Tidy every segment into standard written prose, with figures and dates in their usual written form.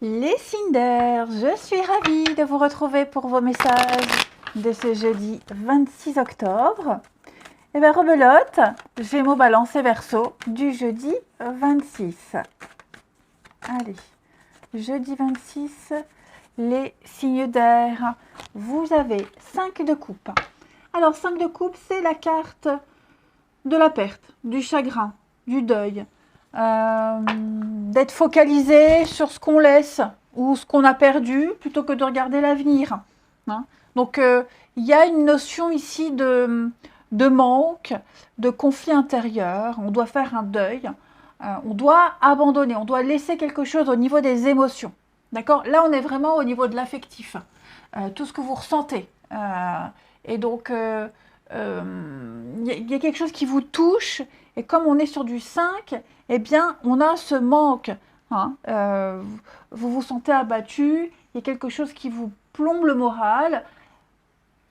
Les Cinder, je suis ravie de vous retrouver pour vos messages de ce jeudi 26 octobre. Et bien rebelote, Gémeaux, Balance et Verseau du jeudi 26. Allez, jeudi 26, les signes d'air. Vous avez 5 de coupe. Alors 5 de coupe, c'est la carte de la perte, du chagrin, du deuil. D'être focalisé sur ce qu'on laisse ou ce qu'on a perdu plutôt que de regarder l'avenir. Hein. Donc, il y a une notion ici de manque, de conflit intérieur. On doit faire un deuil. On doit abandonner, on doit laisser quelque chose au niveau des émotions. D'accord? Là, on est vraiment au niveau de l'affectif. Tout ce que vous ressentez. Et donc, il y a quelque chose qui vous touche. Et comme on est sur du 5, eh bien, on a ce manque. Hein, vous vous sentez abattu, il y a quelque chose qui vous plombe le moral.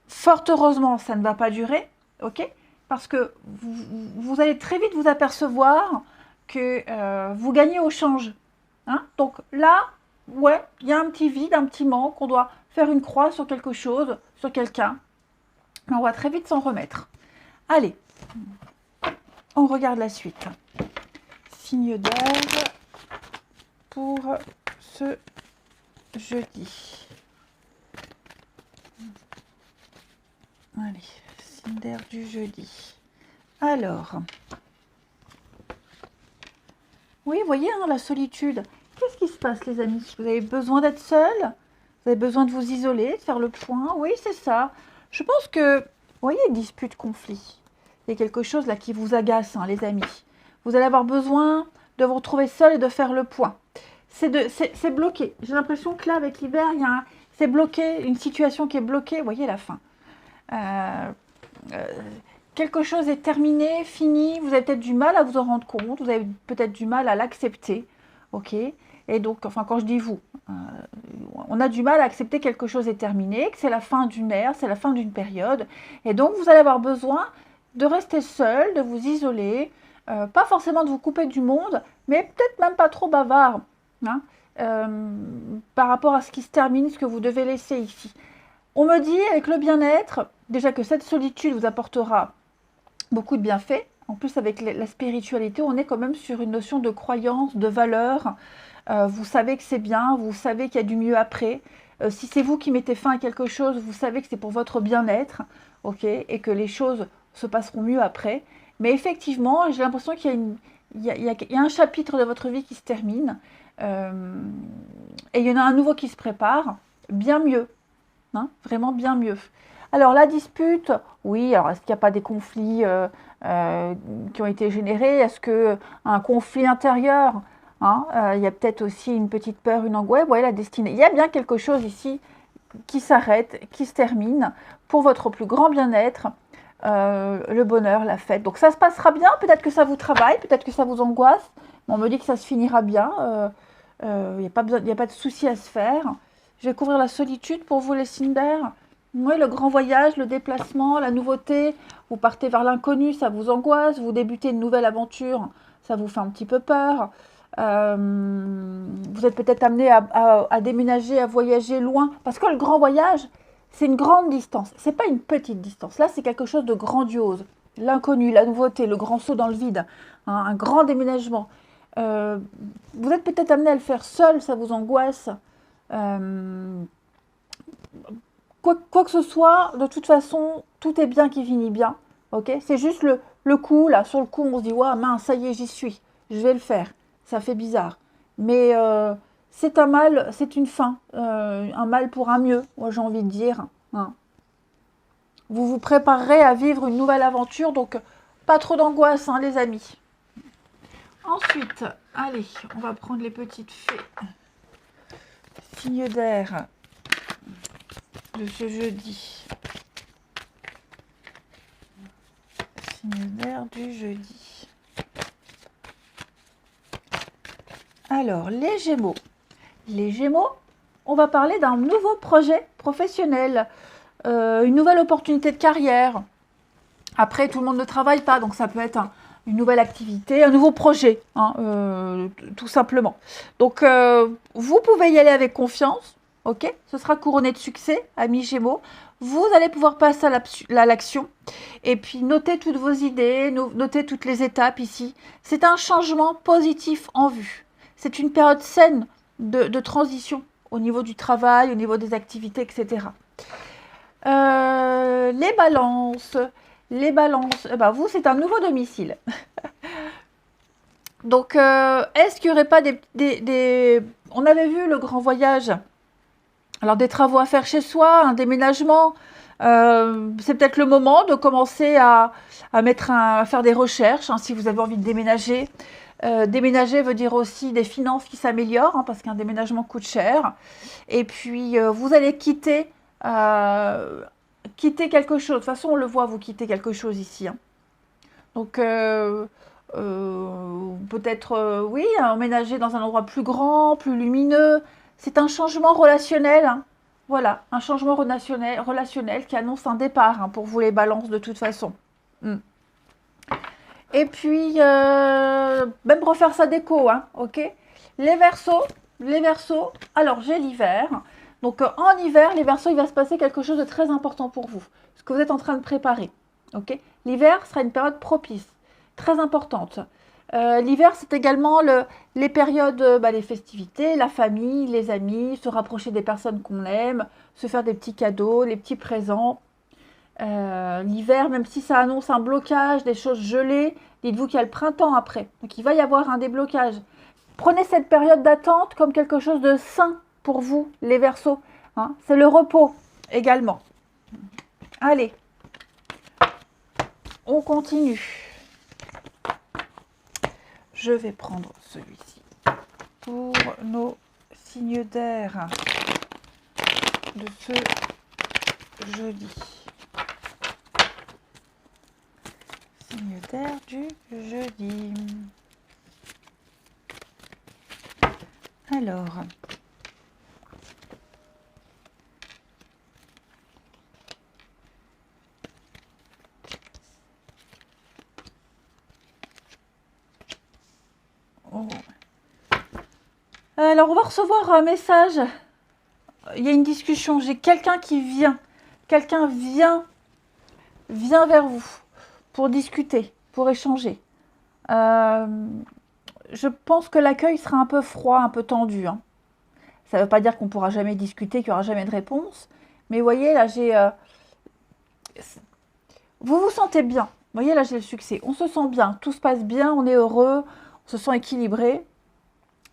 Fort heureusement, ça ne va pas durer, ok? Parce que vous allez très vite vous apercevoir que vous gagnez au change. Hein? Donc là, ouais, il y a un petit vide, un petit manque, on doit faire une croix sur quelque chose, sur quelqu'un. Mais on va très vite s'en remettre. Allez, on regarde la suite. Signe d'air pour ce jeudi. Allez, signe d'air du jeudi. Alors, oui, vous voyez, hein, la solitude. Qu'est-ce qui se passe, les amis? Vous avez besoin d'être seul? Vous avez besoin de vous isoler, de faire le point? Oui, c'est ça. Je pense que, vous voyez, dispute, conflit. Il y a quelque chose là qui vous agace, hein, les amis. Vous allez avoir besoin de vous retrouver seul et de faire le point. C'est bloqué. J'ai l'impression que là, avec l'hiver, c'est bloqué, une situation qui est bloquée. Vous voyez la fin. Quelque chose est terminé, fini. Vous avez peut-être du mal à vous en rendre compte. Vous avez peut-être du mal à l'accepter. Ok? Et donc, enfin, quand je dis vous, on a du mal à accepter que quelque chose est terminé, que c'est la fin d'une ère, c'est la fin d'une période. Et donc, vous allez avoir besoin de rester seul, de vous isoler, pas forcément de vous couper du monde, mais peut-être même pas trop bavard, hein, par rapport à ce qui se termine, ce que vous devez laisser ici. On me dit, avec le bien-être, déjà que cette solitude vous apportera beaucoup de bienfaits. En plus, avec la spiritualité, on est quand même sur une notion de croyance, de valeur. Vous savez que c'est bien, vous savez qu'il y a du mieux après. Si c'est vous qui mettez fin à quelque chose, vous savez que c'est pour votre bien-être, ok, et que les choses se passeront mieux après. Mais effectivement, j'ai l'impression qu'il y a un chapitre de votre vie qui se termine, et il y en a un nouveau qui se prépare, bien mieux, hein, vraiment bien mieux. Alors la dispute, oui, alors est-ce qu'il n'y a pas des conflits qui ont été générés? Est-ce qu'un conflit intérieur, hein, il y a peut-être aussi une petite peur, une angoisse, ouais, la destinée. Il y a bien quelque chose ici qui s'arrête, qui se termine pour votre plus grand bien-être, le bonheur, la fête. Donc ça se passera bien, peut-être que ça vous travaille, peut-être que ça vous angoisse, mais on me dit que ça se finira bien, il n'y a pas de souci à se faire. Je vais couvrir la solitude pour vous, les signes d'air. Oui, le grand voyage, le déplacement, la nouveauté, vous partez vers l'inconnu, ça vous angoisse, vous débutez une nouvelle aventure, ça vous fait un petit peu peur. Vous êtes peut-être amené à déménager, à voyager loin, parce que le grand voyage, c'est une grande distance, c'est pas une petite distance, là c'est quelque chose de grandiose. L'inconnu, la nouveauté, le grand saut dans le vide, hein, un grand déménagement. Vous êtes peut-être amené à le faire seul, ça vous angoisse. Quoi que ce soit, de toute façon, tout est bien qui finit bien. Ok, c'est juste le coup, là, sur le coup, on se dit, ouais, mince, ça y est, j'y suis, je vais le faire. Ça fait bizarre. Mais c'est un mal, c'est une fin. Un mal pour un mieux, moi j'ai envie de dire. Hein. Vous vous préparerez à vivre une nouvelle aventure, donc pas trop d'angoisse, hein, les amis. Ensuite, allez, on va prendre les petites fées. Signe d'air de ce jeudi. Signe d'air du jeudi. Alors, les Gémeaux. Les Gémeaux, on va parler d'un nouveau projet professionnel, une nouvelle opportunité de carrière. Après, tout le monde ne travaille pas, donc ça peut être une nouvelle activité, un nouveau projet, hein, tout simplement. Donc, vous pouvez y aller avec confiance, ok? Ce sera couronné de succès, amis Gémeaux. Vous allez pouvoir passer à l'action et puis noter toutes vos idées, noter toutes les étapes ici. C'est un changement positif en vue. C'est une période saine de transition au niveau du travail, au niveau des activités, etc. Les balances, eh ben vous, c'est un nouveau domicile. Donc, est-ce qu'il n'y aurait pas On avait vu le grand voyage, alors des travaux à faire chez soi, un déménagement. C'est peut-être le moment de commencer à faire des recherches, hein, si vous avez envie de déménager. Déménager veut dire aussi des finances qui s'améliorent, hein, parce qu'un déménagement coûte cher. Et puis, vous allez quitter quelque chose. De toute façon, on le voit, vous quittez quelque chose ici, hein. Donc, peut-être, oui, emménager dans un endroit plus grand, plus lumineux. C'est un changement relationnel, hein. Voilà, un changement relationnel qui annonce un départ, hein, pour vous les balances de toute façon. Et puis, même refaire sa déco, hein, ok. Les Verseaux, alors j'ai l'hiver. Donc, en hiver, les Verseaux, il va se passer quelque chose de très important pour vous. Ce que vous êtes en train de préparer, ok. L'hiver sera une période propice, très importante. L'hiver, c'est également les périodes, les festivités, la famille, les amis, se rapprocher des personnes qu'on aime, se faire des petits cadeaux, les petits présents. L'hiver, même si ça annonce un blocage, des choses gelées, dites-vous qu'il y a le printemps après. Donc, il va y avoir un déblocage. Prenez cette période d'attente comme quelque chose de sain pour vous, les Verseaux, hein. C'est le repos également. Allez, on continue. Je vais prendre celui-ci pour nos signes d'air de ce jeudi. Signe d'air du jeudi. Alors, on va recevoir un message. Il y a une discussion. J'ai quelqu'un qui vient. Quelqu'un vient vers vous pour discuter, pour échanger. Je pense que l'accueil sera un peu froid, un peu tendu, hein. Ça ne veut pas dire qu'on ne pourra jamais discuter, qu'il n'y aura jamais de réponse. Mais vous voyez, là, vous vous sentez bien. Vous voyez, là, j'ai le succès. On se sent bien. Tout se passe bien. On est heureux. On se sent équilibré.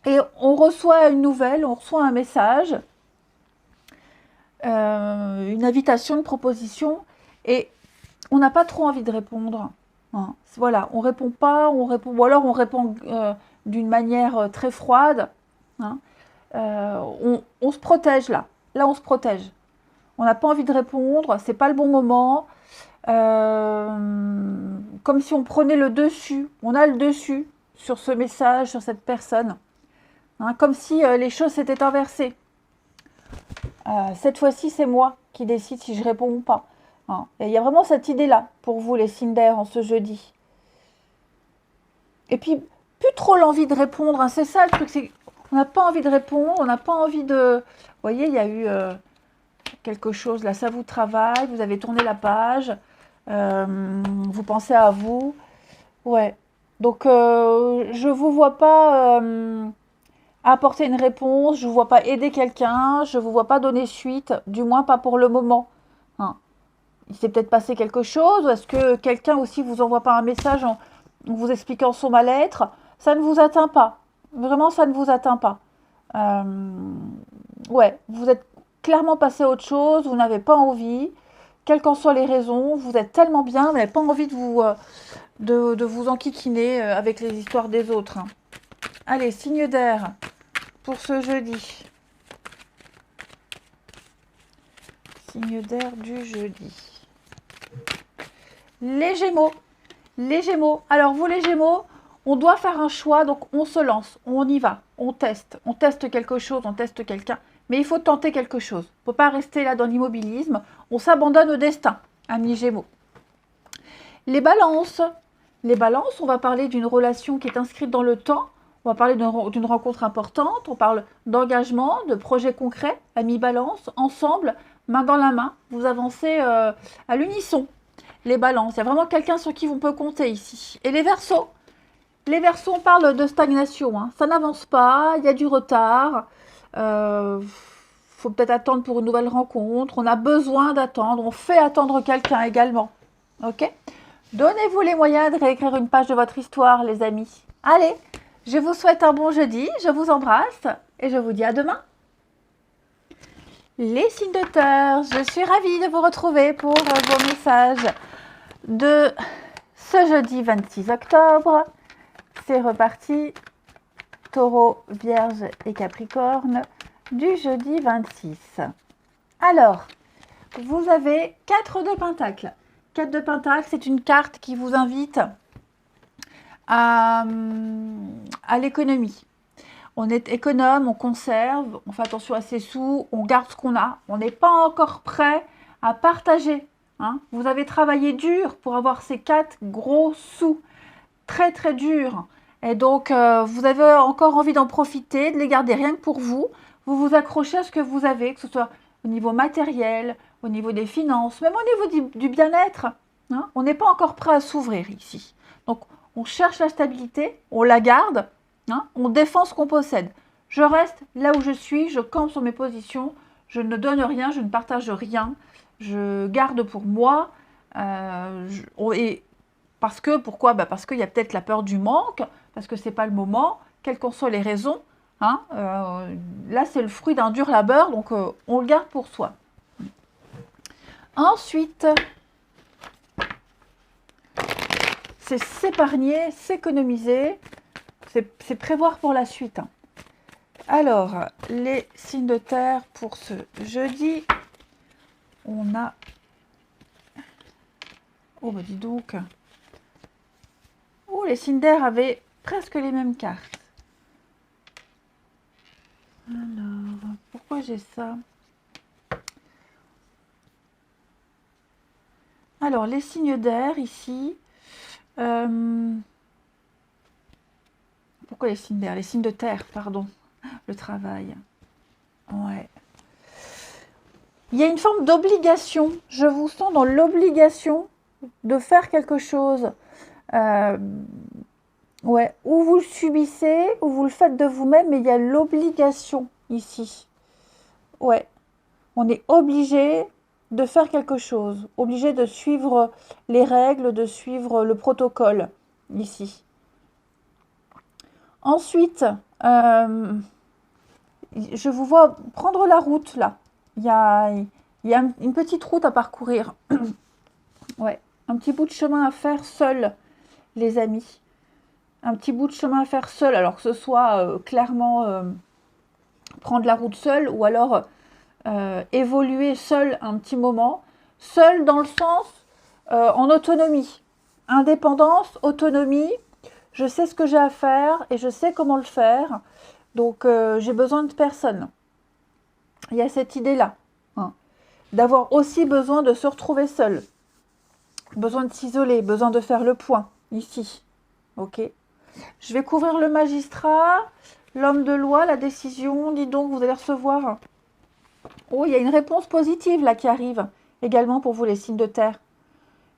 Et on reçoit une nouvelle, on reçoit un message, une invitation, une proposition. Et on n'a pas trop envie de répondre, hein. Voilà, on répond pas, ou alors on répond d'une manière très froide, hein. On se protège là. Là, on se protège. On n'a pas envie de répondre, c'est pas le bon moment. Comme si on prenait le dessus. On a le dessus sur ce message, sur cette personne, hein, comme si les choses s'étaient inversées. Cette fois-ci, c'est moi qui décide si je réponds ou pas, hein. Et il y a vraiment cette idée-là pour vous, les signes d'air, en ce jeudi. Et puis, plus trop l'envie de répondre, hein. C'est ça le truc, c'est on n'a pas envie de répondre, on n'a pas envie de... Vous voyez, il y a eu quelque chose, là, ça vous travaille, vous avez tourné la page, vous pensez à vous. Ouais. Donc, je ne vous vois pas apporter une réponse, je ne vous vois pas aider quelqu'un, je ne vous vois pas donner suite, du moins pas pour le moment, hein. Il s'est peut-être passé quelque chose, ou est-ce que quelqu'un aussi vous envoie pas un message en vous expliquant son mal-être? Ça ne vous atteint pas. Vraiment, ça ne vous atteint pas. Ouais, vous êtes clairement passé à autre chose, vous n'avez pas envie, quelles qu'en soient les raisons, vous êtes tellement bien, vous n'avez pas envie de vous enquiquiner avec les histoires des autres, hein. Allez, signe d'air pour ce jeudi. Signe d'air du jeudi. Les Gémeaux. Les Gémeaux. Alors, vous les Gémeaux, on doit faire un choix, donc on se lance, on y va, on teste quelque chose, on teste quelqu'un, mais il faut tenter quelque chose. Il ne faut pas rester là dans l'immobilisme, on s'abandonne au destin, amis Gémeaux. Les balances, Les balances, on va parler d'une relation qui est inscrite dans le temps. On va parler d'une rencontre importante. On parle d'engagement, de projets concrets. Amis balance, ensemble, main dans la main. Vous avancez à l'unisson. Les balances, il y a vraiment quelqu'un sur qui on peut compter ici. Et les verseaux. Les verseaux, on parle de stagnation. Hein. Ça n'avance pas, il y a du retard. Faut peut-être attendre pour une nouvelle rencontre. On a besoin d'attendre. On fait attendre quelqu'un également. Ok? Donnez-vous les moyens de réécrire une page de votre histoire, les amis. Allez, je vous souhaite un bon jeudi. Je vous embrasse et je vous dis à demain. Les signes de terre, je suis ravie de vous retrouver pour vos messages de ce jeudi 26 octobre. C'est reparti. Taureau, Vierge et Capricorne du jeudi 26. Alors, vous avez 4 de Pentacle. 4 de Pentacle, c'est une carte qui vous invite à l'économie. On est économe, on conserve, on fait attention à ses sous, on garde ce qu'on a. On n'est pas encore prêt à partager. Hein. Vous avez travaillé dur pour avoir ces 4 gros sous. Très très dur. Et donc, vous avez encore envie d'en profiter, de les garder rien que pour vous. Vous vous accrochez à ce que vous avez, que ce soit au niveau matériel, au niveau des finances, même au niveau du bien-être. Hein. On n'est pas encore prêt à s'ouvrir ici. Donc, on cherche la stabilité, on la garde, hein, on défend ce qu'on possède. Je reste là où je suis, je campe sur mes positions, je ne donne rien, je ne partage rien, je garde pour moi. Et pourquoi? Parce qu'il y a peut-être la peur du manque, parce que ce n'est pas le moment, quelles qu'en soient les raisons. Hein, là, c'est le fruit d'un dur labeur, donc on le garde pour soi. Ensuite, c'est s'épargner, s'économiser, c'est prévoir pour la suite. Hein. Alors, les signes de terre pour ce jeudi, on a... Oh, bah dis donc. Oh, les signes d'air avaient presque les mêmes cartes. Alors, pourquoi j'ai ça? Alors, les signes d'air ici. Pourquoi les signes d'air? Les signes de terre, pardon. Le travail. Ouais. Il y a une forme d'obligation. Je vous sens dans l'obligation de faire quelque chose. Ouais, ou vous le subissez, ou vous le faites de vous-même, mais il y a l'obligation ici. Ouais, on est obligé de faire quelque chose, obligé de suivre les règles, de suivre le protocole ici. Ensuite, je vous vois prendre la route là. Il y a une petite route à parcourir. Ouais, un petit bout de chemin à faire seul, les amis. Un petit bout de chemin à faire seul, alors que ce soit clairement prendre la route seul ou alors évoluer seul un petit moment. Seul dans le sens en autonomie. Indépendance, autonomie. Je sais ce que j'ai à faire et je sais comment le faire. Donc, j'ai besoin de personne. Il y a cette idée-là. Hein, d'avoir aussi besoin de se retrouver seul. Besoin de s'isoler, besoin de faire le point, ici. Ok. Je vais couvrir le magistrat, l'homme de loi, la décision. Dis donc, vous allez recevoir... Oh, il y a une réponse positive là qui arrive. Également pour vous, les signes de terre.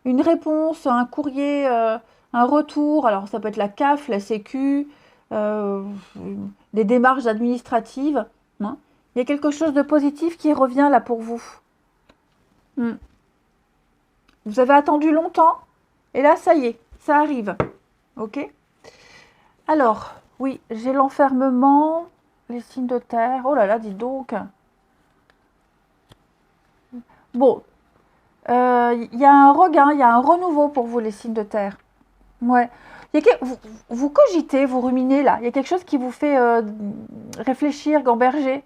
Une réponse, un courrier, un retour. Alors, ça peut être la CAF, la Sécu, des démarches administratives. Hein. Il y a quelque chose de positif qui revient là pour vous. Vous avez attendu longtemps. Et là, ça y est, ça arrive. Ok ? Alors, oui, j'ai l'enfermement, les signes de terre. Oh là là, dis donc. Bon, il y a un regain, il y a un renouveau pour vous, les signes de terre. Ouais. Vous cogitez, vous ruminez là. Il y a quelque chose qui vous fait réfléchir, gamberger.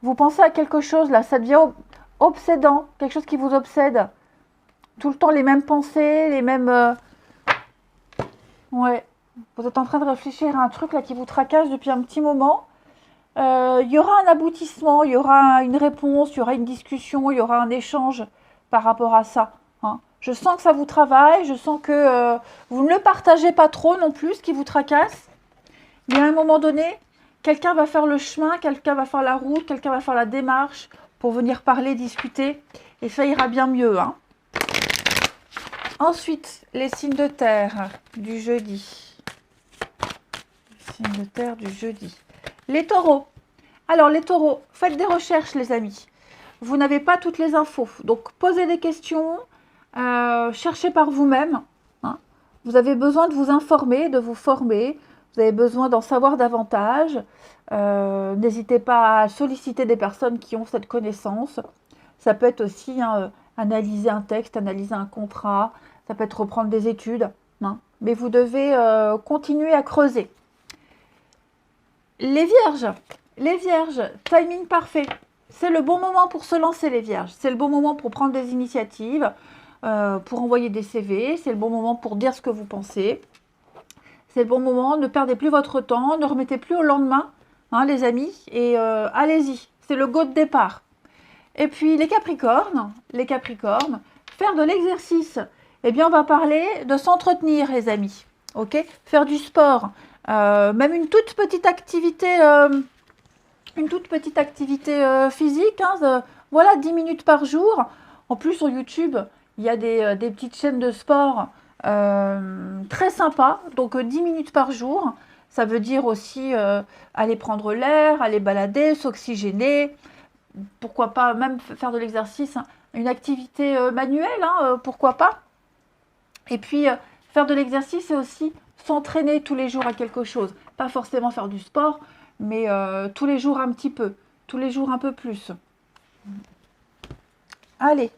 Vous pensez à quelque chose là, ça devient obsédant, quelque chose qui vous obsède. Tout le temps les mêmes pensées, les mêmes... Ouais. Vous êtes en train de réfléchir à un truc là qui vous tracasse depuis un petit moment. Il y aura un aboutissement, il y aura une réponse, il y aura une discussion, il y aura un échange par rapport à ça. Hein. Je sens que ça vous travaille, je sens que vous ne le partagez pas trop non plus, ce qui vous tracasse. Mais à un moment donné, quelqu'un va faire le chemin, quelqu'un va faire la route, quelqu'un va faire la démarche pour venir parler, discuter. Et ça ira bien mieux. Hein. Ensuite, les signes de terre du jeudi. Les signes de terre du jeudi. Les taureaux. Alors, les taureaux, faites des recherches, les amis. Vous n'avez pas toutes les infos. Donc, posez des questions. Cherchez par vous-même. Hein. Vous avez besoin de vous informer, de vous former. Vous avez besoin d'en savoir davantage. N'hésitez pas à solliciter des personnes qui ont cette connaissance. Ça peut être aussi analyser un texte, analyser un contrat. Ça peut être reprendre des études. Hein. Mais vous devez continuer à creuser. Les vierges, timing parfait. C'est le bon moment pour se lancer, les vierges. C'est le bon moment pour prendre des initiatives, pour envoyer des CV. C'est le bon moment pour dire ce que vous pensez. C'est le bon moment. Ne perdez plus votre temps. Ne remettez plus au lendemain, hein, les amis. Et allez-y. C'est le go de départ. Et puis, les capricornes, faire de l'exercice. Eh bien, on va parler de s'entretenir, les amis. Ok ? Faire du sport. Même une toute petite activité... physique, hein, voilà, 10 minutes par jour. En plus, sur YouTube, il y a des petites chaînes de sport très sympas. Donc, 10 minutes par jour, ça veut dire aussi aller prendre l'air, aller balader, s'oxygéner. Pourquoi pas même faire de l'exercice, hein, une activité manuelle, hein, pourquoi pas. Et puis, faire de l'exercice, c'est aussi s'entraîner tous les jours à quelque chose. Pas forcément faire du sport, mais tous les jours un petit peu, tous les jours un peu plus. Allez,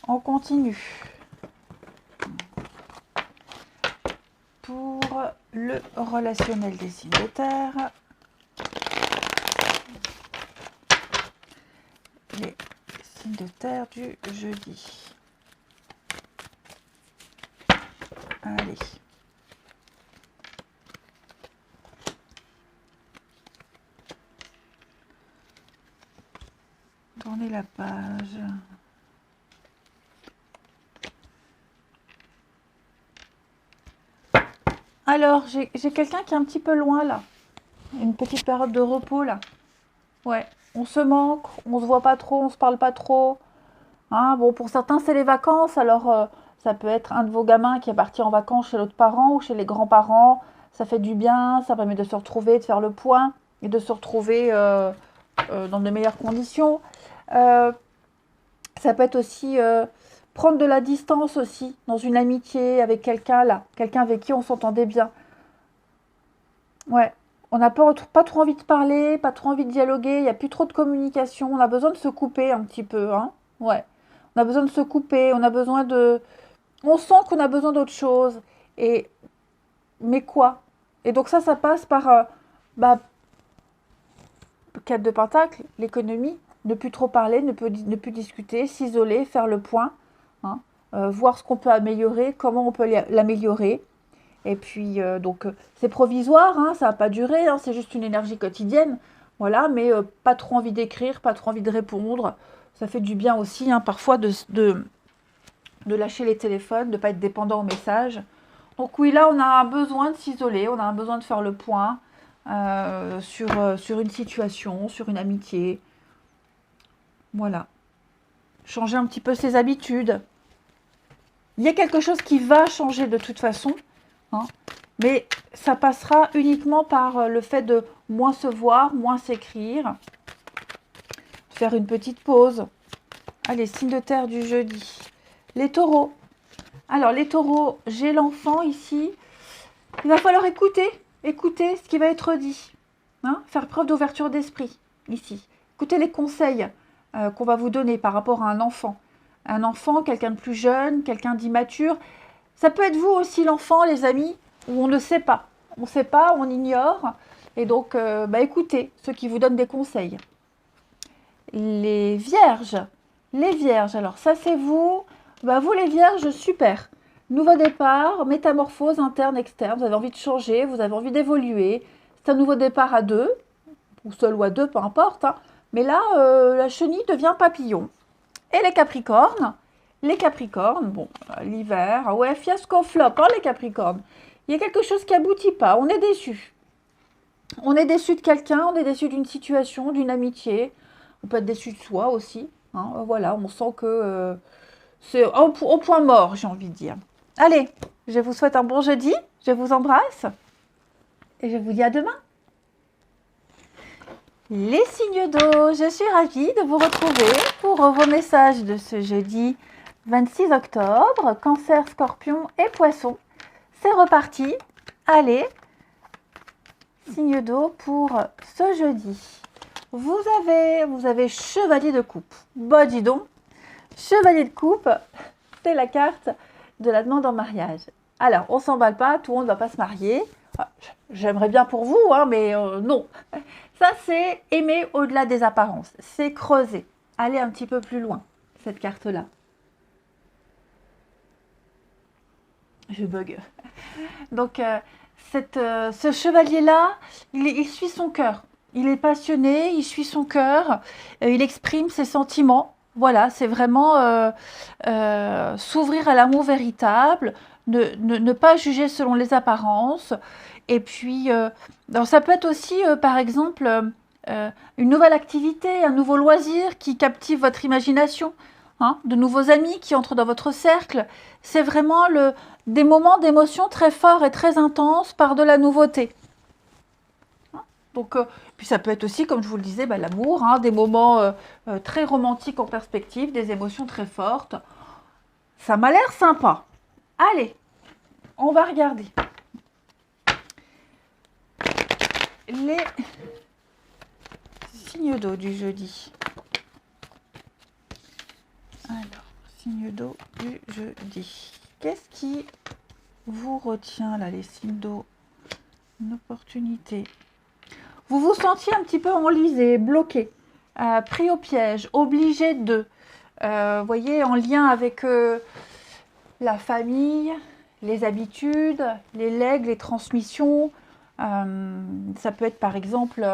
on continue. Pour le relationnel des signes de terre, les signes de terre du jeudi. Allez. Tournez la page. Alors, j'ai quelqu'un qui est un petit peu loin là. Une petite période de repos là. Ouais, on se manque, on se voit pas trop, on se parle pas trop. Hein, bon, pour certains, c'est les vacances. Alors, ça peut être un de vos gamins qui est parti en vacances chez l'autre parent ou chez les grands-parents. Ça fait du bien, ça permet de se retrouver, de faire le point et de se retrouver dans de meilleures conditions. Ça peut être aussi prendre de la distance aussi dans une amitié avec quelqu'un là, quelqu'un avec qui on s'entendait bien. Ouais, on n'a pas trop envie de parler, pas trop envie de dialoguer, il n'y a plus trop de communication, on a besoin de se couper un petit peu, hein. Ouais, on a besoin de se couper, on a besoin de... On sent qu'on a besoin d'autre chose. Et... Mais quoi? Et donc ça passe par... 4 de Pentacle, l'économie, ne plus trop parler, ne plus discuter, s'isoler, faire le point, hein, voir ce qu'on peut améliorer, comment on peut l'améliorer. Et puis, c'est provisoire, hein, ça va pas durer, hein, c'est juste une énergie quotidienne, voilà, mais pas trop envie d'écrire, pas trop envie de répondre. Ça fait du bien aussi, hein, parfois, de lâcher les téléphones, de ne pas être dépendant aux messages. Donc oui, là, on a un besoin de s'isoler, on a un besoin de faire le point sur une situation, sur une amitié. Voilà. Changer un petit peu ses habitudes. Il y a quelque chose qui va changer de toute façon, hein, mais ça passera uniquement par le fait de moins se voir, moins s'écrire, faire une petite pause. Allez, signe de terre du jeudi. Les taureaux. Alors, les taureaux, j'ai l'enfant ici. Il va falloir écouter ce qui va être dit. Hein, faire preuve d'ouverture d'esprit, ici. Écoutez les conseils qu'on va vous donner par rapport à un enfant. Un enfant, quelqu'un de plus jeune, quelqu'un d'immature. Ça peut être vous aussi, l'enfant, les amis, où on ne sait pas. On ne sait pas, on ignore. Et donc, écoutez ceux qui vous donnent des conseils. Les vierges. Alors ça, c'est vous. Vous, les vierges, super. Nouveau départ, métamorphose interne, externe. Vous avez envie de changer, vous avez envie d'évoluer. C'est un nouveau départ à deux, ou seul ou à deux, peu importe. Hein. Mais là, la chenille devient papillon. Et les capricornes, Les Capricornes, bon, l'hiver, ouais, fiasco flop, hein, les Capricornes. Il y a quelque chose qui aboutit pas, on est déçu. On est déçu de quelqu'un, on est déçu d'une situation, d'une amitié. On peut être déçu de soi aussi. Hein, voilà, on sent que c'est au point mort, j'ai envie de dire. Allez, je vous souhaite un bon jeudi, je vous embrasse et je vous dis à demain. Les signes d'eau, je suis ravie de vous retrouver pour vos messages de ce jeudi 26 octobre. Cancer, Scorpion et Poisson. C'est reparti. Allez, signe d'eau pour ce jeudi. Vous avez Chevalier de coupe. Bah dis donc, Chevalier de coupe, c'est la carte de la demande en mariage. Alors, on s'emballe pas, tout le monde ne va pas se marier. J'aimerais bien pour vous, hein, mais non. Ça, c'est aimer au-delà des apparences. C'est creuser. Aller un petit peu plus loin, cette carte-là. Je bug. Donc, ce chevalier-là, il suit son cœur. Il est passionné, il suit son cœur, il exprime ses sentiments. Voilà, c'est vraiment s'ouvrir à l'amour véritable, ne pas juger selon les apparences. Et puis, ça peut être aussi, par exemple, une nouvelle activité, un nouveau loisir qui captive votre imagination, hein, de nouveaux amis qui entrent dans votre cercle. C'est vraiment des moments d'émotion très forts et très intenses par de la nouveauté. Donc, puis ça peut être aussi, comme je vous le disais, l'amour, hein, des moments très romantiques en perspective, des émotions très fortes. Ça m'a l'air sympa. Allez, on va regarder. Les signes d'eau du jeudi. Alors, signes d'eau du jeudi. Qu'est-ce qui vous retient là, les signes d'eau? Une opportunité. Vous vous sentiez un petit peu enlisé, bloqué, pris au piège, obligé de, voyez, en lien avec la famille, les habitudes, les legs, les transmissions. Ça peut être par exemple,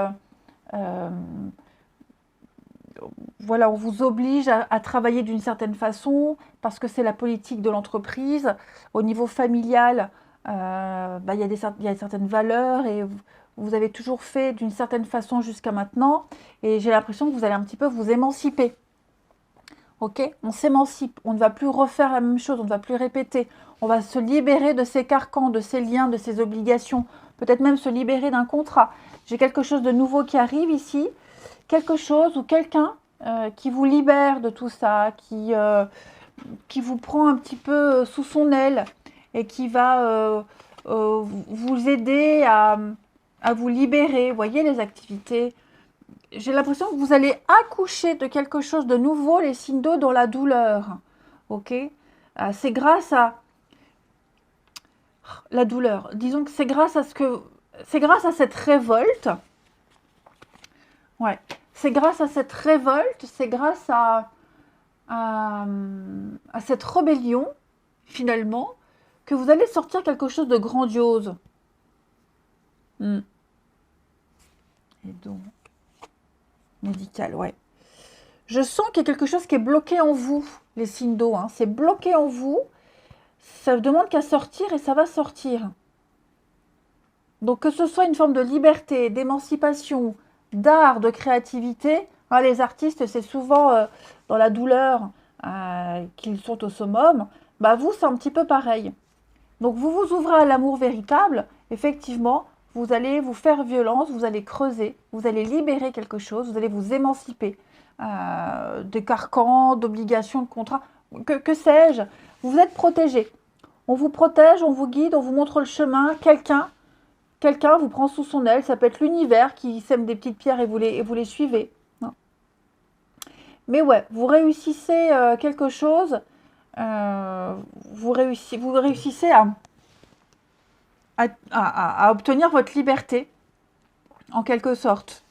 voilà, on vous oblige à travailler d'une certaine façon parce que c'est la politique de l'entreprise. Au niveau familial, il y a certaines valeurs et vous avez toujours fait d'une certaine façon jusqu'à maintenant. Et j'ai l'impression que vous allez un petit peu vous émanciper. Ok, on s'émancipe, on ne va plus refaire la même chose, on ne va plus répéter. On va se libérer de ces carcans, de ces liens, de ces obligations. Peut-être même se libérer d'un contrat. J'ai quelque chose de nouveau qui arrive ici. Quelque chose ou quelqu'un qui vous libère de tout ça, qui vous prend un petit peu sous son aile et qui va vous aider à vous libérer. Vous voyez les activités. J'ai l'impression que vous allez accoucher de quelque chose de nouveau, les signes d'eau, dans la douleur. Ok, c'est grâce à la douleur. Disons que c'est grâce à cette révolte. Ouais, c'est grâce à cette révolte, c'est grâce à cette rébellion, finalement, que vous allez sortir quelque chose de grandiose. Et donc, médical, ouais. Je sens qu'il y a quelque chose qui est bloqué en vous, les signes d'eau. Hein. C'est bloqué en vous. Ça ne demande qu'à sortir et ça va sortir. Donc, que ce soit une forme de liberté, d'émancipation, d'art, de créativité, hein, les artistes, c'est souvent dans la douleur qu'ils sont au summum. Vous, c'est un petit peu pareil. Donc, vous vous ouvrez à l'amour véritable. Effectivement, vous allez vous faire violence, vous allez creuser, vous allez libérer quelque chose, vous allez vous émanciper des carcans, d'obligations, de contrats, que sais-je. Vous êtes protégé. On vous protège, on vous guide, on vous montre le chemin. Quelqu'un vous prend sous son aile. Ça peut être l'univers qui sème des petites pierres et vous les suivez. Non. Mais ouais, vous réussissez quelque chose. Vous réussissez à obtenir votre liberté, en quelque sorte.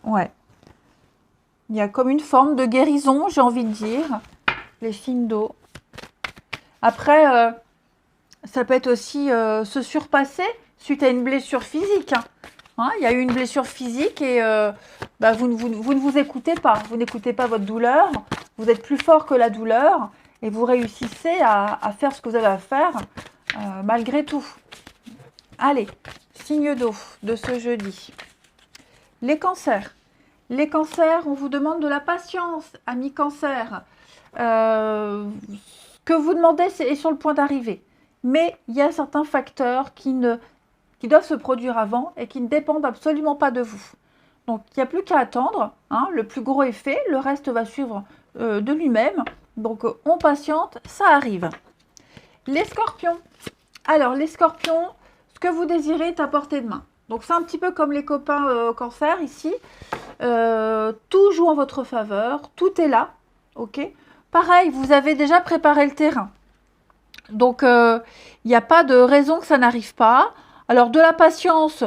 Ouais. Il y a comme une forme de guérison, j'ai envie de dire, les signes d'eau. Après, ça peut être aussi se surpasser suite à une blessure physique. Hein, il y a eu une blessure physique et vous ne vous écoutez pas. Vous n'écoutez pas votre douleur. Vous êtes plus fort que la douleur. et vous réussissez à faire ce que vous avez à faire malgré tout. Allez, signe d'eau de ce jeudi. Les cancers. Les cancers, on vous demande de la patience, amis cancers. Ce que vous demandez est sur le point d'arriver. Mais il y a certains facteurs qui doivent se produire avant et qui ne dépendent absolument pas de vous. Donc, il n'y a plus qu'à attendre. Hein, le plus gros est fait, le reste va suivre de lui-même. Donc, on patiente, ça arrive. Les scorpions. Alors, les scorpions, ce que vous désirez est à portée de main. Donc, c'est un petit peu comme les copains cancer ici. Tout joue en votre faveur, tout est là. Ok. Pareil, vous avez déjà préparé le terrain. Donc, il n'y a pas de raison que ça n'arrive pas. Alors, de la patience,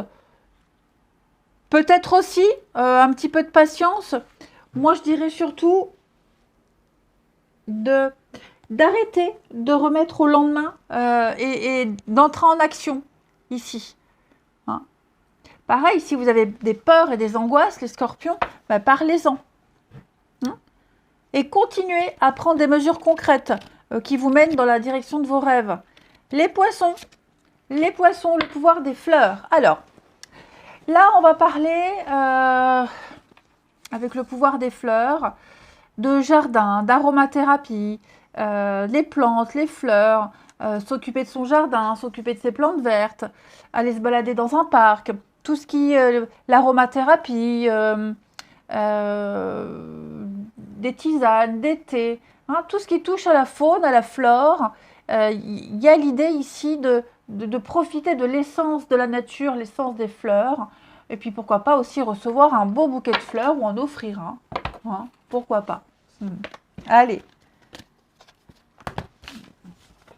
peut-être aussi un petit peu de patience. Moi, je dirais surtout d'arrêter de remettre au lendemain et d'entrer en action ici. Hein. Pareil, si vous avez des peurs et des angoisses, les scorpions, bah, parlez-en. Hein. Et continuez à prendre des mesures concrètes qui vous mènent dans la direction de vos rêves. Les poissons, le pouvoir des fleurs. Alors, là, on va parler, avec le pouvoir des fleurs, de jardin, d'aromathérapie, les plantes, les fleurs, s'occuper de son jardin, s'occuper de ses plantes vertes, aller se balader dans un parc, tout ce qui est l'aromathérapie, des tisanes, des thés, hein, tout ce qui touche à la faune, à la flore. Il y a l'idée ici de profiter de l'essence de la nature, l'essence des fleurs, et puis pourquoi pas aussi recevoir un beau bouquet de fleurs ou en offrir un. Hein, pourquoi pas. Allez,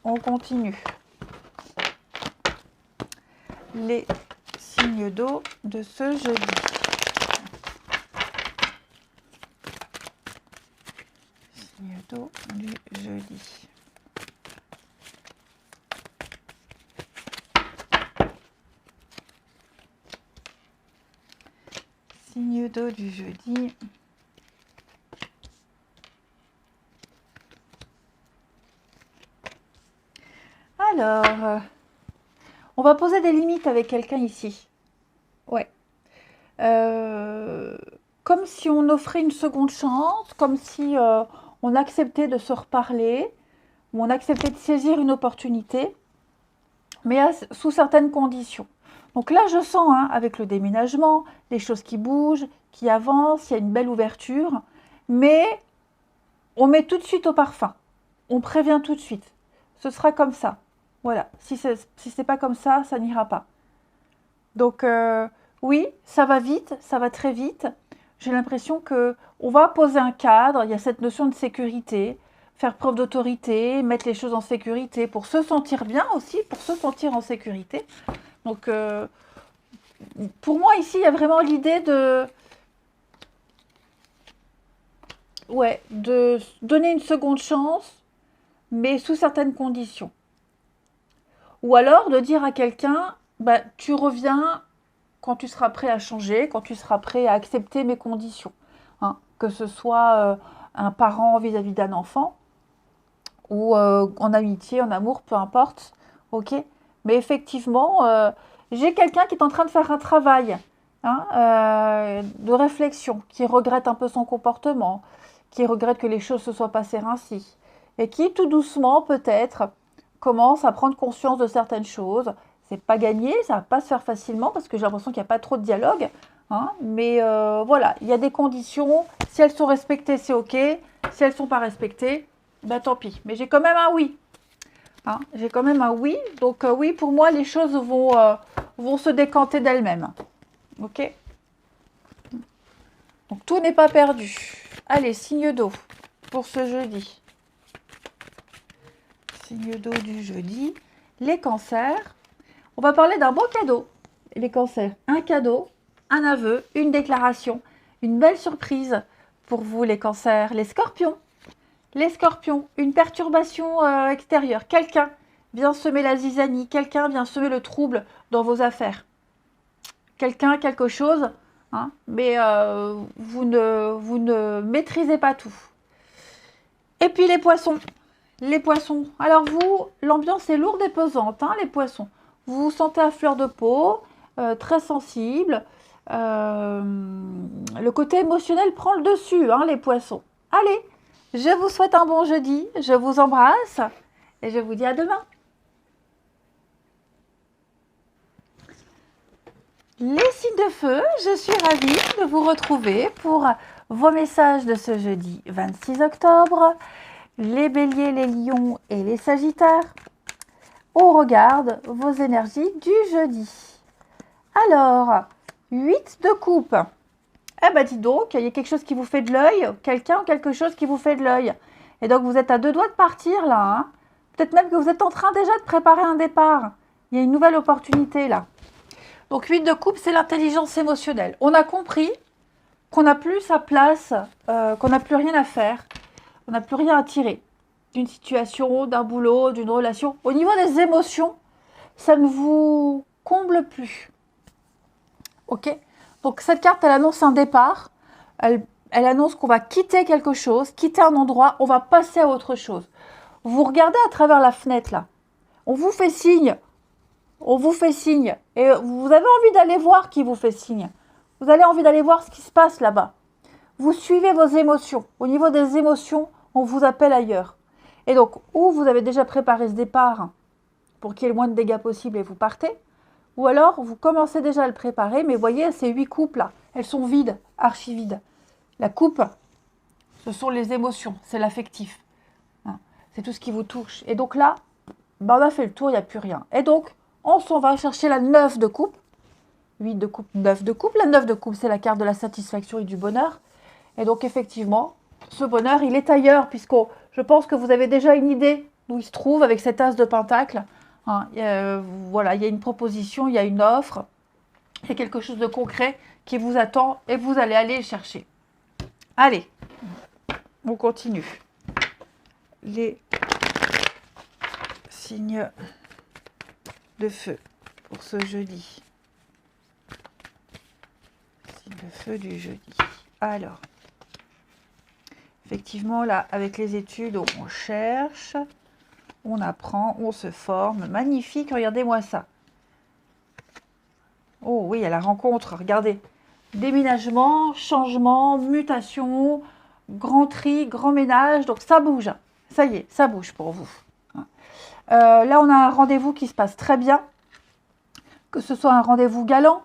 on continue. Les signes d'eau de ce jeudi. Signes d'eau du jeudi. Signe d'eau du jeudi. Alors, on va poser des limites avec quelqu'un ici. Ouais. Comme si on offrait une seconde chance, comme si on acceptait de se reparler, ou on acceptait de saisir une opportunité, mais sous certaines conditions. Donc là, je sens, hein, avec le déménagement, les choses qui bougent, qui avancent, il y a une belle ouverture, mais on met tout de suite au parfum. On prévient tout de suite. Ce sera comme ça. Voilà, si c'est pas comme ça, ça n'ira pas. Donc oui, ça va vite, ça va très vite. J'ai l'impression qu'on va poser un cadre, il y a cette notion de sécurité, faire preuve d'autorité, mettre les choses en sécurité pour se sentir bien aussi, pour se sentir en sécurité. Donc pour moi ici, il y a vraiment l'idée de donner une seconde chance, mais sous certaines conditions. Ou alors de dire à quelqu'un, bah, tu reviens quand tu seras prêt à changer, quand tu seras prêt à accepter mes conditions. Hein, que ce soit un parent vis-à-vis d'un enfant, ou en amitié, en amour, peu importe. Ok. Mais effectivement, j'ai quelqu'un qui est en train de faire un travail de réflexion, qui regrette un peu son comportement, qui regrette que les choses se soient passées ainsi, et qui tout doucement peut-être commence à prendre conscience de certaines choses. C'est pas gagné, ça va pas se faire facilement parce que j'ai l'impression qu'il n'y a pas trop de dialogue. Hein, mais voilà, il y a des conditions. Si elles sont respectées, c'est ok. Si elles ne sont pas respectées, bah tant pis. Mais j'ai quand même un oui. Hein, j'ai quand même un oui. Donc oui, pour moi, les choses vont se décanter d'elles-mêmes. Ok. Donc tout n'est pas perdu. Allez, signe d'eau pour ce jeudi. Signe d'eau du jeudi. Les cancers. On va parler d'un beau cadeau. Les cancers. Un cadeau, un aveu, une déclaration, une belle surprise pour vous les cancers. Les scorpions. Les scorpions. Une perturbation extérieure. Quelqu'un vient semer la zizanie. Quelqu'un vient semer le trouble dans vos affaires. Quelqu'un, quelque chose. Hein, mais vous ne maîtrisez pas tout. Et puis les poissons. Les poissons. Alors vous, l'ambiance est lourde et pesante, hein, les poissons. Vous vous sentez à fleur de peau, très sensible. Le côté émotionnel prend le dessus, hein, les poissons. Allez, je vous souhaite un bon jeudi, je vous embrasse et je vous dis à demain. Les signes de feu, je suis ravie de vous retrouver pour vos messages de ce jeudi 26 octobre. Les béliers, les lions et les sagittaires. On regarde vos énergies du jeudi. Alors, 8 de coupe. Eh ben dis donc, il y a quelque chose qui vous fait de l'œil, quelqu'un ou quelque chose qui vous fait de l'œil. Et donc vous êtes à 2 doigts de partir là. Hein. Peut-être même que vous êtes en train déjà de préparer un départ. Il y a une nouvelle opportunité là. Donc 8 de coupe, c'est l'intelligence émotionnelle. On a compris qu'on n'a plus sa place, qu'on n'a plus rien à faire, on n'a plus rien à tirer d'une situation, d'un boulot, d'une relation. Au niveau des émotions, ça ne vous comble plus. Ok ? Donc cette carte, elle annonce un départ, elle annonce qu'on va quitter quelque chose, quitter un endroit, on va passer à autre chose. Vous regardez à travers la fenêtre là, on vous fait signe, et vous avez envie d'aller voir qui vous fait signe. Vous avez envie d'aller voir ce qui se passe là-bas. Vous suivez vos émotions. Au niveau des émotions, on vous appelle ailleurs. Et donc, ou vous avez déjà préparé ce départ pour qu'il y ait le moins de dégâts possible et vous partez, ou alors vous commencez déjà à le préparer, mais voyez, ces 8 coupes là, elles sont vides, archi vides. La coupe, ce sont les émotions, c'est l'affectif. Hein, c'est tout ce qui vous touche. Et donc là, on a fait le tour, il n'y a plus rien. Et donc, on s'en va chercher la 9 de coupe. 8 de coupe, 9 de coupe. La 9 de coupe, c'est la carte de la satisfaction et du bonheur. Et donc, effectivement, ce bonheur, il est ailleurs, je pense que vous avez déjà une idée d'où il se trouve avec cet as de pentacle. Hein, voilà, il y a une proposition, il y a une offre, il y a quelque chose de concret qui vous attend et vous allez aller le chercher. Allez, on continue. Les signes de feu pour ce jeudi. Signe de feu du jeudi. Alors, effectivement, là, avec les études, on cherche, on apprend, on se forme. Magnifique, regardez-moi ça. Oh oui, il y a la rencontre, regardez. Déménagement, changement, mutation, grand tri, grand ménage. Donc ça bouge. Ça y est, ça bouge pour vous. Là, on a un rendez-vous qui se passe très bien. Que ce soit un rendez-vous galant,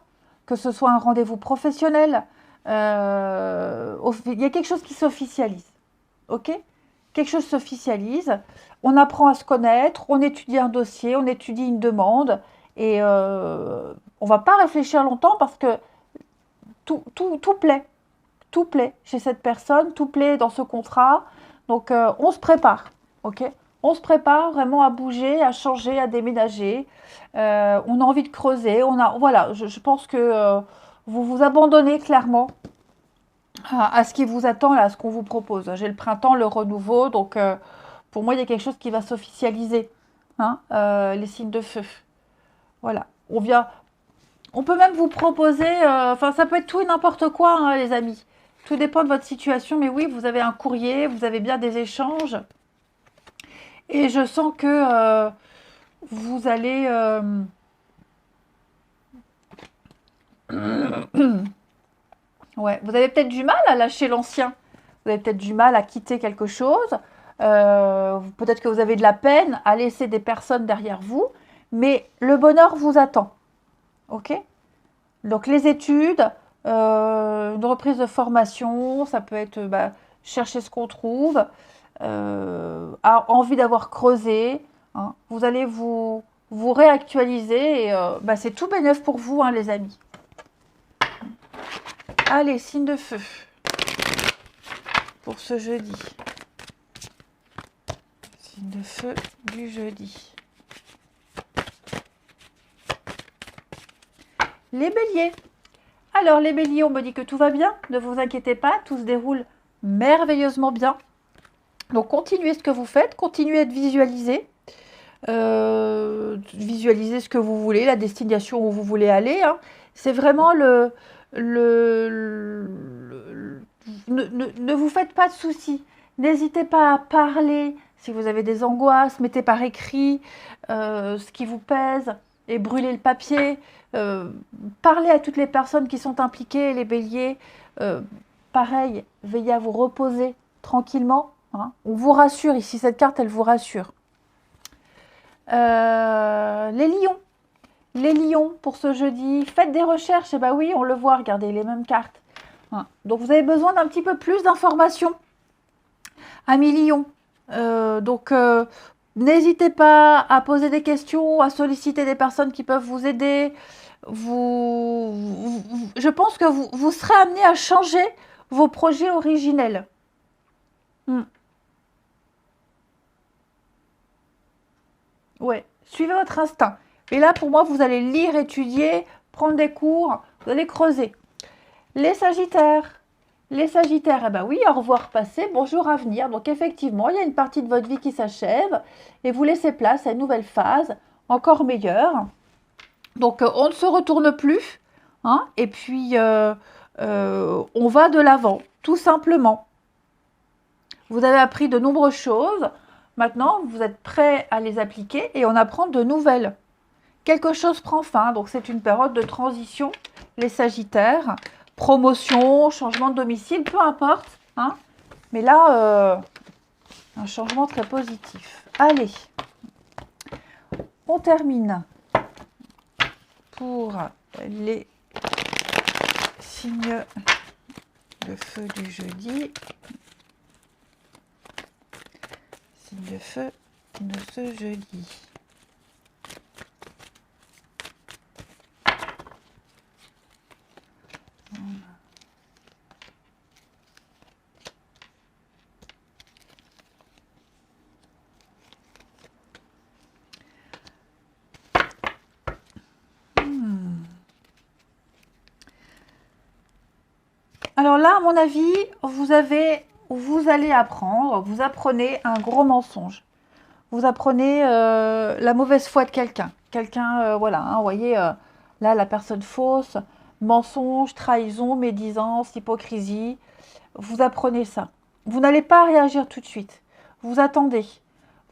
que ce soit un rendez-vous professionnel. Il y a quelque chose qui s'officialise. Ok ? Quelque chose s'officialise. On apprend à se connaître, on étudie un dossier, on étudie une demande. Et on ne va pas réfléchir longtemps parce que tout plaît. Tout plaît chez cette personne, tout plaît dans ce contrat. Donc, on se prépare. Ok ? On se prépare vraiment à bouger, à changer, à déménager. On a envie de creuser. Voilà, je pense que vous vous abandonnez clairement à ce qui vous attend, là, à ce qu'on vous propose. J'ai le printemps, le renouveau. Donc, pour moi, il y a quelque chose qui va s'officialiser. Hein, les signes de feu. Voilà. On peut même vous proposer, ça peut être tout et n'importe quoi, hein, les amis. Tout dépend de votre situation. Mais oui, vous avez un courrier, vous avez bien des échanges. Et je sens que vous allez... ouais, vous avez peut-être du mal à lâcher l'ancien. Vous avez peut-être du mal à quitter quelque chose. Peut-être que vous avez de la peine à laisser des personnes derrière vous. Mais le bonheur vous attend. Ok ? Donc les études, une reprise de formation, ça peut être chercher ce qu'on trouve. Envie d'avoir creusé, hein. Vous allez vous réactualiser et c'est tout bénef pour vous, hein, les amis. Allez, signe de feu pour ce jeudi. Signe de feu du jeudi. Les béliers. Alors les béliers, on me dit que tout va bien, ne vous inquiétez pas, tout se déroule merveilleusement bien. Donc, continuez ce que vous faites, continuez de visualiser. Visualisez ce que vous voulez, la destination où vous voulez aller. Hein. C'est vraiment ne vous faites pas de soucis. N'hésitez pas à parler. Si vous avez des angoisses, mettez par écrit ce qui vous pèse et brûlez le papier. Parlez à toutes les personnes qui sont impliquées, les béliers. Pareil, veillez à vous reposer tranquillement. Hein. On vous rassure ici, cette carte, elle vous rassure. Les lions. Les lions, pour ce jeudi, faites des recherches. Et bien oui, on le voit, regardez, les mêmes cartes. Hein. Donc, vous avez besoin d'un petit peu plus d'informations. Amis lions. N'hésitez pas à poser des questions, à solliciter des personnes qui peuvent vous aider. Je pense que vous serez amené à changer vos projets originels. Ouais, suivez votre instinct. Et là, pour moi, vous allez lire, étudier, prendre des cours, vous allez creuser. Les Sagittaires. Les Sagittaires, eh ben oui, au revoir passé, bonjour avenir. Donc effectivement, il y a une partie de votre vie qui s'achève et vous laissez place à une nouvelle phase, encore meilleure. Donc on ne se retourne plus, hein, et puis on va de l'avant, tout simplement. Vous avez appris de nombreuses choses. Maintenant, vous êtes prêts à les appliquer et on apprend de nouvelles. Quelque chose prend fin, donc c'est une période de transition, les Sagittaires. Promotion, changement de domicile, peu importe. Hein. Mais là, un changement très positif. Allez, on termine pour les signes de feu du jeudi. Signe de feu de ce jeudi. Alors là, à mon avis, vous allez apprendre, vous apprenez un gros mensonge. Vous apprenez la mauvaise foi de quelqu'un. Quelqu'un, voilà, hein, vous voyez, là, la personne fausse, mensonge, trahison, médisance, hypocrisie. Vous apprenez ça. Vous n'allez pas réagir tout de suite. Vous attendez.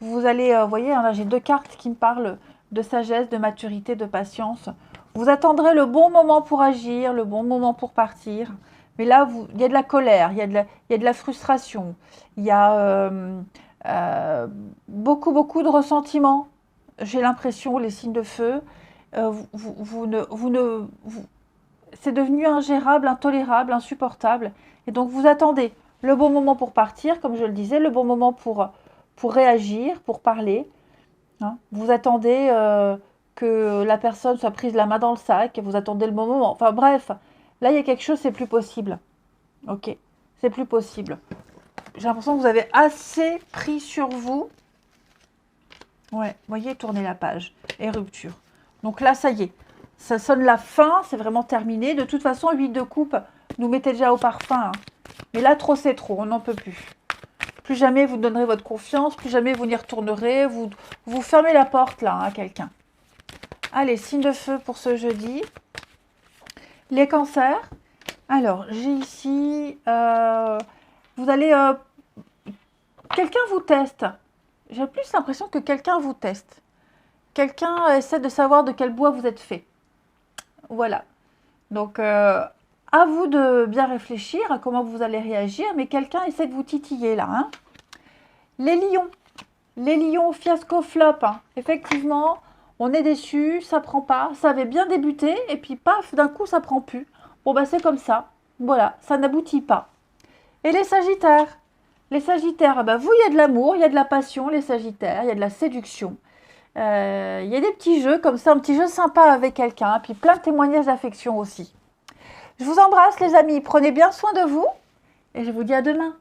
Vous allez, vous voyez, hein, là, j'ai 2 cartes qui me parlent de sagesse, de maturité, de patience. Vous attendrez le bon moment pour agir, le bon moment pour partir. Mais là, il y a de la colère, il y a de la frustration, il y a beaucoup de ressentiment. J'ai l'impression, les signes de feu, c'est devenu ingérable, intolérable, insupportable. Et donc, vous attendez le bon moment pour partir, comme je le disais, le bon moment pour réagir, pour parler. Hein. Vous attendez que la personne soit prise la main dans le sac, et vous attendez le bon moment. Enfin bref. Là, il y a quelque chose, c'est plus possible. Ok, c'est plus possible. J'ai l'impression que vous avez assez pris sur vous. Ouais, vous voyez, tournez la page. Et rupture. Donc là, ça y est. Ça sonne la fin, c'est vraiment terminé. De toute façon, 8 de coupe, nous mettez déjà au parfum. Hein. Mais là, trop, c'est trop. On n'en peut plus. Plus jamais vous donnerez votre confiance. Plus jamais vous n'y retournerez. Vous fermez la porte, là, à quelqu'un. Allez, signe de feu pour ce jeudi. Les cancers, alors j'ai ici, vous allez, quelqu'un vous teste. J'ai plus l'impression que quelqu'un vous teste. Quelqu'un essaie de savoir de quel bois vous êtes fait. Voilà. Donc, à vous de bien réfléchir à comment vous allez réagir, mais quelqu'un essaie de vous titiller là. Hein. Les lions, fiasco flop. Hein. Effectivement. On est déçu, ça prend pas, ça avait bien débuté, et puis paf, d'un coup, ça prend plus. Bon, bah c'est comme ça. Voilà, ça n'aboutit pas. Et les Sagittaires, bah, vous, il y a de l'amour, il y a de la passion, les Sagittaires, il y a de la séduction. Il y a des petits jeux comme ça, un petit jeu sympa avec quelqu'un, puis plein de témoignages d'affection aussi. Je vous embrasse, les amis, prenez bien soin de vous, et je vous dis à demain.